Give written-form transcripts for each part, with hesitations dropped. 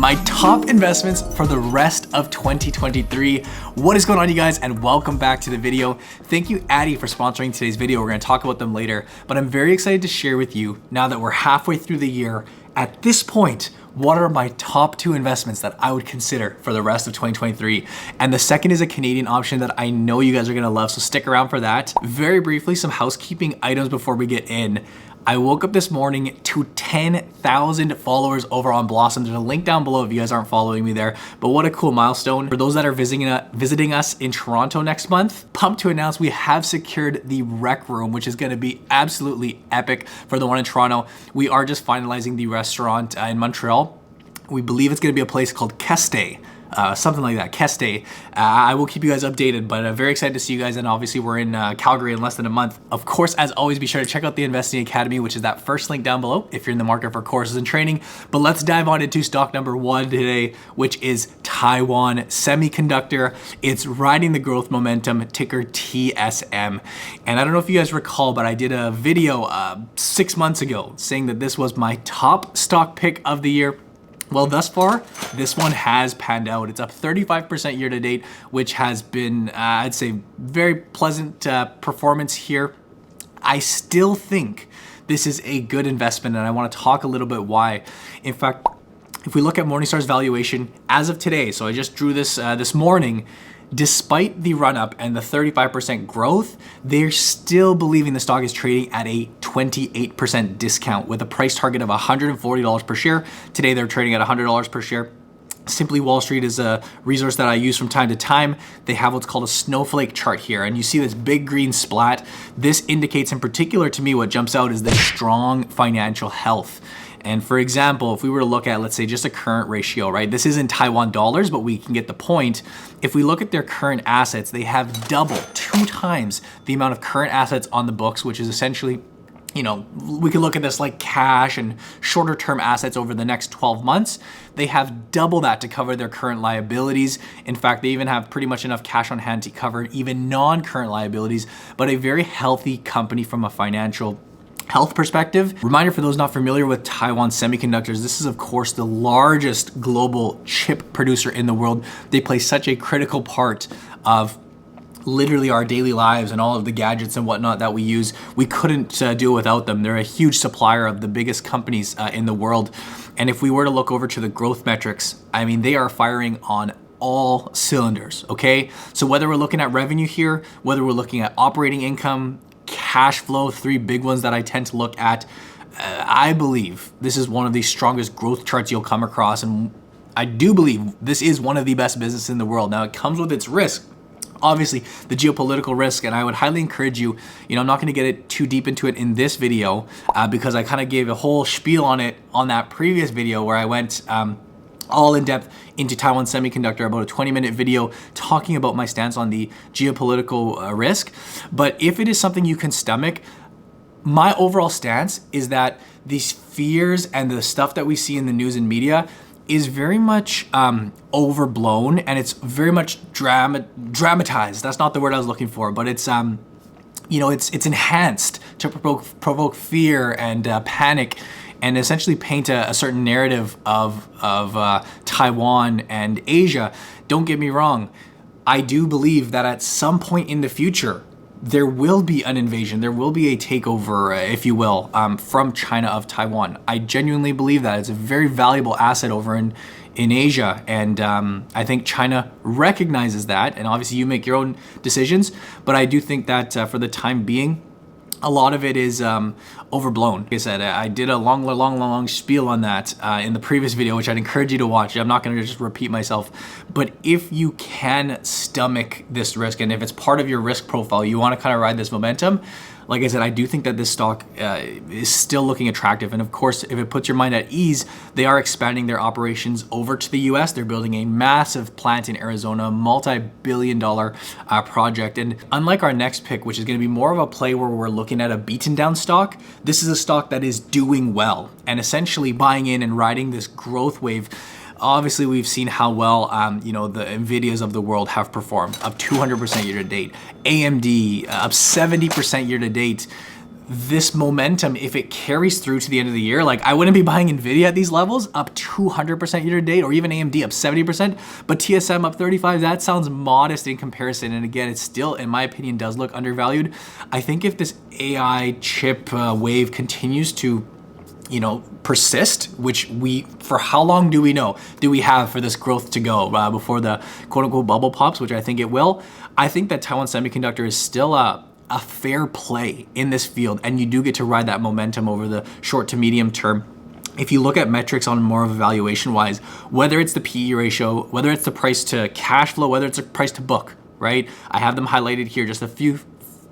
my top investments for the rest of 2023. What is going on, you guys, and welcome back to the video. Thank you, Addy, for sponsoring today's video. We're going to talk about them later, but I'm very excited to share with you, now that we're halfway through the year, at this point, what are my top 2 investments that I would consider for the rest of 2023? And the second is a Canadian option that I know you guys are gonna love, so stick around for that. Very briefly, some housekeeping items before we get in. I woke up this morning to 10,000 followers over on Blossom. There's a link down below if you guys aren't following me there. But what a cool milestone. For those that are visiting us in Toronto next month, pumped to announce we have secured the rec room, which is gonna be absolutely epic for the one in Toronto. We are just finalizing the restaurant in Montreal. We believe it's gonna be a place called Keste. Something like that, Keste. I will keep you guys updated, but very excited to see you guys. And obviously we're in Calgary in less than a month. Of course, as always, be sure to check out the Investing Academy, which is that first link down below if you're in the market for courses and training. But let's dive on into stock number 1 today, which is Taiwan Semiconductor. It's riding the growth momentum, ticker TSM. And I don't know if you guys recall, but I did a video 6 months ago saying that this was my top stock pick of the year. Well, thus far, this one has panned out. It's up 35% year to date, which has been, I'd say, very pleasant performance here. I still think this is a good investment, and I want to talk a little bit why. In fact, if we look at Morningstar's valuation as of today, so I just drew this this morning, despite the run up and the 35% growth, they're still believing the stock is trading at a 28% discount with a price target of $140 per share. Today, they're trading at $100 per share. Simply Wall Street is a resource that I use from time to time. They have what's called a snowflake chart here, and you see this big green splat. This indicates, in particular to me, what jumps out is the strong financial health. And for example, if we were to look at, let's say, just a current ratio, right? This is in Taiwan dollars, but we can get the point. If we look at their current assets, they have double, 2 times the amount of current assets on the books, which is essentially, you know, we can look at this like cash and shorter term assets over the next 12 months. They have double that to cover their current liabilities. In fact, they even have pretty much enough cash on hand to cover even non-current liabilities, but a very healthy company from a financial health perspective. Reminder for those not familiar with Taiwan Semiconductors, this is of course the largest global chip producer in the world. They play such a critical part of literally our daily lives and all of the gadgets and whatnot that we use. We couldn't do without them. They're a huge supplier of the biggest companies in the world. And if we were to look over to the growth metrics, I mean, they are firing on all cylinders, okay? So whether we're looking at revenue here, whether we're looking at operating income, cash flow, 3 big ones that I tend to look at, I believe this is one of the strongest growth charts you'll come across, and I do believe this is one of the best businesses in the world. Now, it comes with its risk, obviously the geopolitical risk, and I would highly encourage you, I'm not going to get it too deep into it in this video because I kind of gave a whole spiel on it on that previous video where I went all in depth into Taiwan Semiconductor, about a 20-minute video talking about my stance on the geopolitical risk. But if it is something you can stomach, my overall stance is that these fears and the stuff that we see in the news and media is very much overblown, and it's very much dramatized. That's not the word I was looking for, but it's it's enhanced to provoke fear and panic, and essentially paint a certain narrative of Taiwan and Asia. Don't get me wrong, I do believe that at some point in the future, there will be an invasion, there will be a takeover, if you will, from China of Taiwan. I genuinely believe that. It's a very valuable asset over in Asia, and I think China recognizes that, and obviously you make your own decisions, but I do think that for the time being, a lot of it is overblown. Like I said, I did a long spiel on that in the previous video, which I'd encourage you to watch. I'm not going to just repeat myself, but if you can stomach this risk, and if it's part of your risk profile, you want to kind of ride this momentum, like I said, I do think that this stock is still looking attractive. And of course, if it puts your mind at ease, they are expanding their operations over to the US. They're building a massive plant in Arizona, multi-billion-dollar project. And unlike our next pick, which is going to be more of a play where we're looking at a beaten down stock, this is a stock that is doing well and essentially buying in and riding this growth wave. Obviously, we've seen how well, the NVIDIAs of the world have performed, up 200% year to date. AMD, up 70% year to date. this momentum, if it carries through to the end of the year, like I wouldn't be buying Nvidia at these levels, up 200% year to date, or even AMD up 70%, but TSM up 35, that sounds modest in comparison. And again, it still, in my opinion, does look undervalued. I think if this AI chip wave continues to persist, which for how long do we know? Do we have for this growth to go before the quote unquote bubble pops, which I think it will? I think that Taiwan Semiconductor is still a fair play in this field, and you do get to ride that momentum over the short to medium term. If you look at metrics on more of a valuation wise, whether it's the PE ratio, whether it's the price to cash flow, whether it's a price to book, right? I have them highlighted here, just a few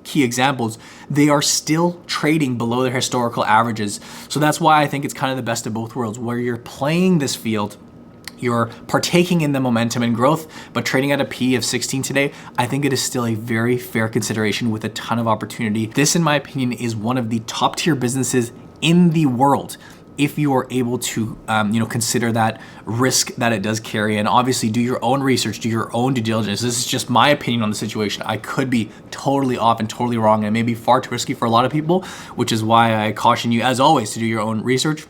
key examples. They are still trading below their historical averages. So that's why I think it's kind of the best of both worlds, where you're playing this field, you're partaking in the momentum and growth, but trading at a P of 16 today, I think it is still a very fair consideration with a ton of opportunity. This, in my opinion, is one of the top tier businesses in the world, if you are able to consider that risk that it does carry, and obviously do your own research, do your own due diligence. This is just my opinion on the situation. I could be totally off and totally wrong, and maybe far too risky for a lot of people, which is why I caution you, as always, to do your own research.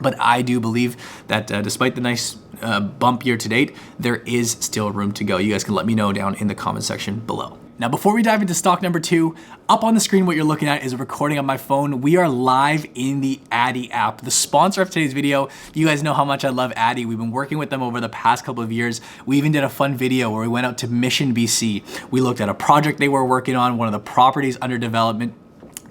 But I do believe that despite the nice bump year to date, there is still room to go. You guys can let me know down in the comment section below. Now, before we dive into stock number 2, up on the screen, what you're looking at is a recording on my phone. We are live in the Addy app, the sponsor of today's video. You guys know how much I love Addy. We've been working with them over the past couple of years. We even did a fun video where we went out to Mission, BC. We looked at a project they were working on, one of the properties under development.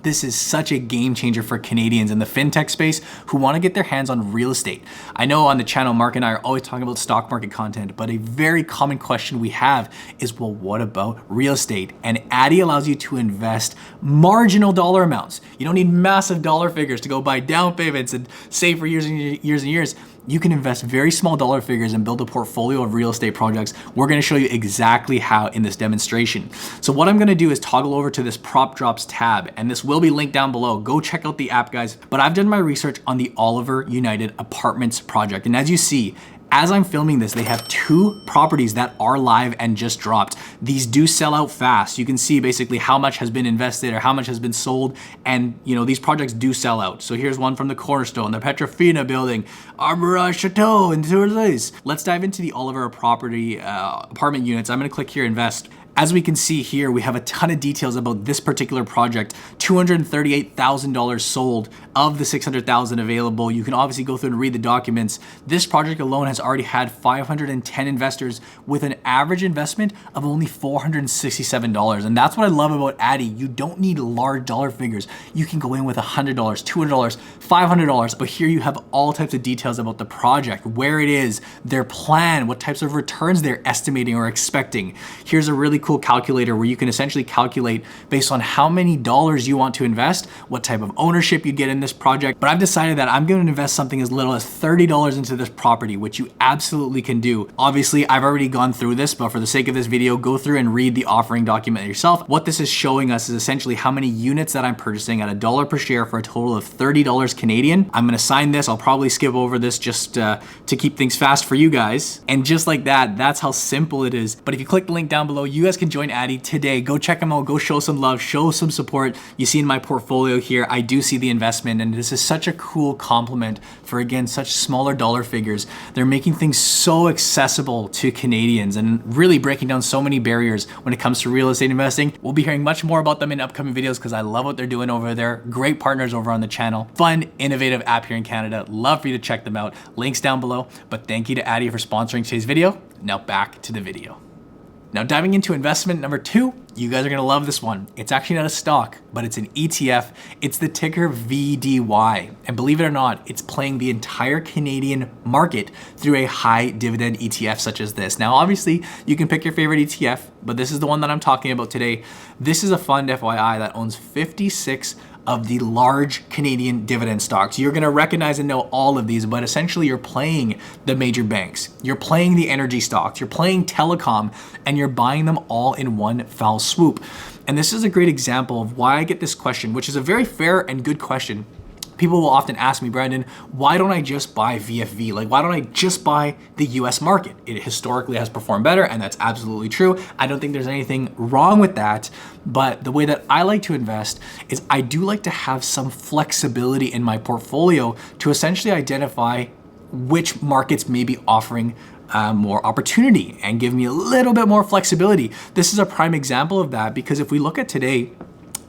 This is such a game changer for Canadians in the fintech space who want to get their hands on real estate. I know on the channel, Mark and I are always talking about stock market content, but a very common question we have is, well, what about real estate? And Addy allows you to invest marginal dollar amounts. You don't need massive dollar figures to go buy down payments and save for years and years and years. You can invest very small dollar figures and build a portfolio of real estate projects. We're gonna show you exactly how in this demonstration. So what I'm gonna do is toggle over to this prop drops tab, and this will be linked down below. Go check out the app, guys. But I've done my research on the Oliver United Apartments project. And as you see, as I'm filming this, they have 2 properties that are live and just dropped. These do sell out fast. You can see basically how much has been invested or how much has been sold, and these projects do sell out. So here's one from the Cornerstone, the Petrofina building, Arbora Chateau, and Tourlaise. Let's dive into the Oliver property apartment units. I'm gonna click here, invest. As we can see here, we have a ton of details about this particular project. $238,000 sold of the $600,000 available. You can obviously go through and read the documents. This project alone has already had 510 investors with an average investment of only $467. And that's what I love about Addy. You don't need large dollar figures. You can go in with $100, $200, $500, but here you have all types of details about the project, where it is, their plan, what types of returns they're estimating or expecting. Here's a really cool calculator where you can essentially calculate based on how many dollars you want to invest, what type of ownership you get in this project. But I've decided that I'm going to invest something as little as $30 into this property, which you absolutely can do. Obviously, I've already gone through this, but for the sake of this video, go through and read the offering document yourself. What this is showing us is essentially how many units that I'm purchasing at $1 per share for a total of $30 Canadian. I'm going to sign this. I'll probably skip over this just to keep things fast for you guys. And just like that, that's how simple it is. But if you click the link down below, you guys can join Addy today. Go check them out. Go show some love, show some support. You see in my portfolio here, I do see the investment, and this is such a cool compliment for, again, such smaller dollar figures. They're making things so accessible to Canadians and really breaking down so many barriers when it comes to real estate investing. We'll be hearing much more about them in upcoming videos because I love what they're doing over there. Great partners over on the channel. Fun, innovative app here in Canada. Love for you to check them out. Links down below. But thank you to Addy for sponsoring today's video. Now back to the video. Now diving into investment number 2, you guys are gonna love this one. It's actually not a stock, but it's an ETF. It's the ticker VDY. And believe it or not, it's playing the entire Canadian market through a high dividend ETF such as this. Now, obviously, you can pick your favorite ETF, but this is the one that I'm talking about today. This is a fund, FYI, that owns 56 of the large Canadian dividend stocks. You're gonna recognize and know all of these, but essentially you're playing the major banks, you're playing the energy stocks, you're playing telecom, and you're buying them all in one foul swoop. And this is a great example of why I get this question, which is a very fair and good question. People will often ask me, Brandon, why don't I just buy VFV? Like, why don't I just buy the US market? It historically has performed better, and that's absolutely true. I don't think there's anything wrong with that, but the way that I like to invest is I do like to have some flexibility in my portfolio to essentially identify which markets may be offering more opportunity and give me a little bit more flexibility. This is a prime example of that, because if we look at today,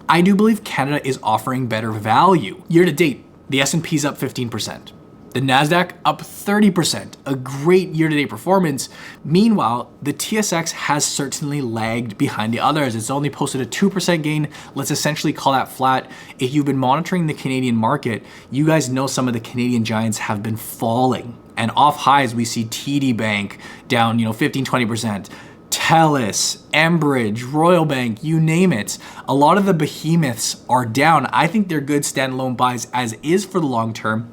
I do believe Canada is offering better value. Year to date, the S&P is up 15%. The NASDAQ up 30%, a great year-to-date performance. Meanwhile, the TSX has certainly lagged behind the others. It's only posted a 2% gain. Let's essentially call that flat. If you've been monitoring the Canadian market, you guys know some of the Canadian giants have been falling. And off highs, we see TD Bank down, 15, 20%. TELUS, Enbridge, Royal Bank, you name it. A lot of the behemoths are down. I think they're good standalone buys as is for the long term.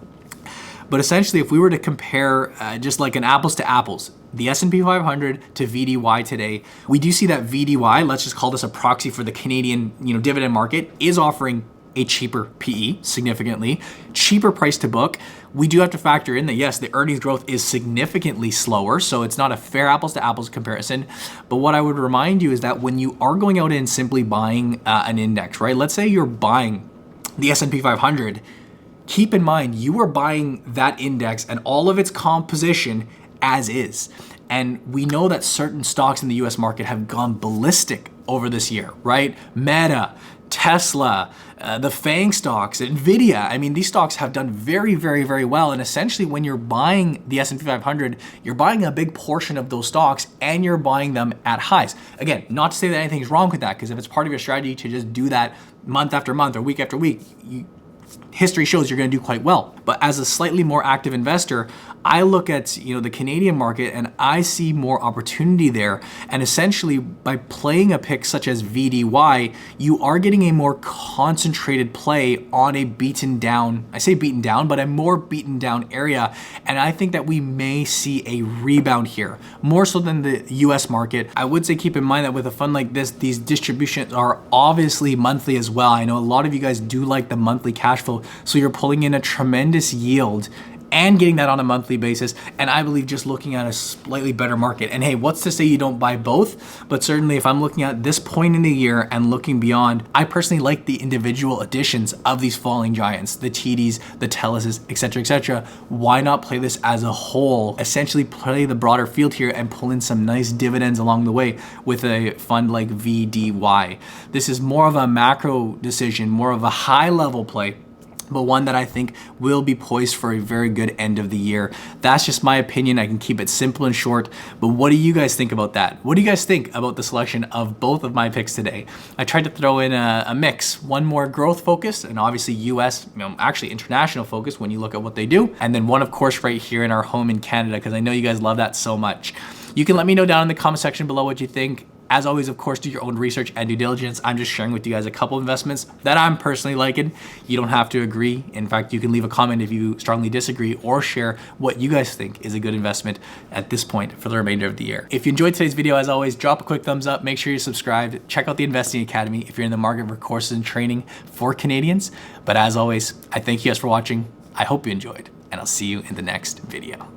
But essentially, if we were to compare just like an apples to apples, the S&P 500 to VDY today, we do see that VDY, let's just call this a proxy for the Canadian dividend market, is offering a cheaper PE, significantly cheaper price to book. We do have to factor in that, yes, the earnings growth is significantly slower, so it's not a fair apples to apples comparison. But what I would remind you is that when you are going out and simply buying an index, right? Let's say you're buying the S&P 500, keep in mind you are buying that index and all of its composition as is. And we know that certain stocks in the US market have gone ballistic over this year, right? Meta, Tesla, the FANG stocks, Nvidia. I mean, these stocks have done very, very, very well. And essentially, when you're buying the S&P 500, you're buying a big portion of those stocks and you're buying them at highs. Again, not to say that anything's wrong with that, because if it's part of your strategy to just do that month after month or week after week, history shows you're going to do quite well. But as a slightly more active investor, I look at the Canadian market and I see more opportunity there. And essentially, by playing a pick such as VDY, you are getting a more concentrated play on a beaten down, I say beaten down, but a more beaten down area. And I think that we may see a rebound here, more so than the US market. I would say keep in mind that with a fund like this, these distributions are obviously monthly as well. I know a lot of you guys do like the monthly cash flow, so you're pulling in a tremendous yield and getting that on a monthly basis. And I believe just looking at a slightly better market. And hey, what's to say you don't buy both? But certainly if I'm looking at this point in the year and looking beyond, I personally like the individual additions of these falling giants, the TDs, the TELUSs, etc. Why not play this as a whole? Essentially play the broader field here and pull in some nice dividends along the way with a fund like VDY. This is more of a macro decision, more of a high level play, but one that I think will be poised for a very good end of the year. That's just my opinion. I can keep it simple and short, but what do you guys think about that? What do you guys think about the selection of both of my picks today? I tried to throw in a mix, one more growth focused and obviously US, actually international focused when you look at what they do. And then one, of course, right here in our home in Canada, because I know you guys love that so much. You can let me know down in the comment section below what you think. As always, of course, do your own research and due diligence. I'm just sharing with you guys a couple investments that I'm personally liking. You don't have to agree. In fact, you can leave a comment if you strongly disagree or share what you guys think is a good investment at this point for the remainder of the year. If you enjoyed today's video, as always, drop a quick thumbs up. Make sure you're subscribed. Check out the Investing Academy if you're in the market for courses and training for Canadians. But as always, I thank you guys for watching. I hope you enjoyed, and I'll see you in the next video.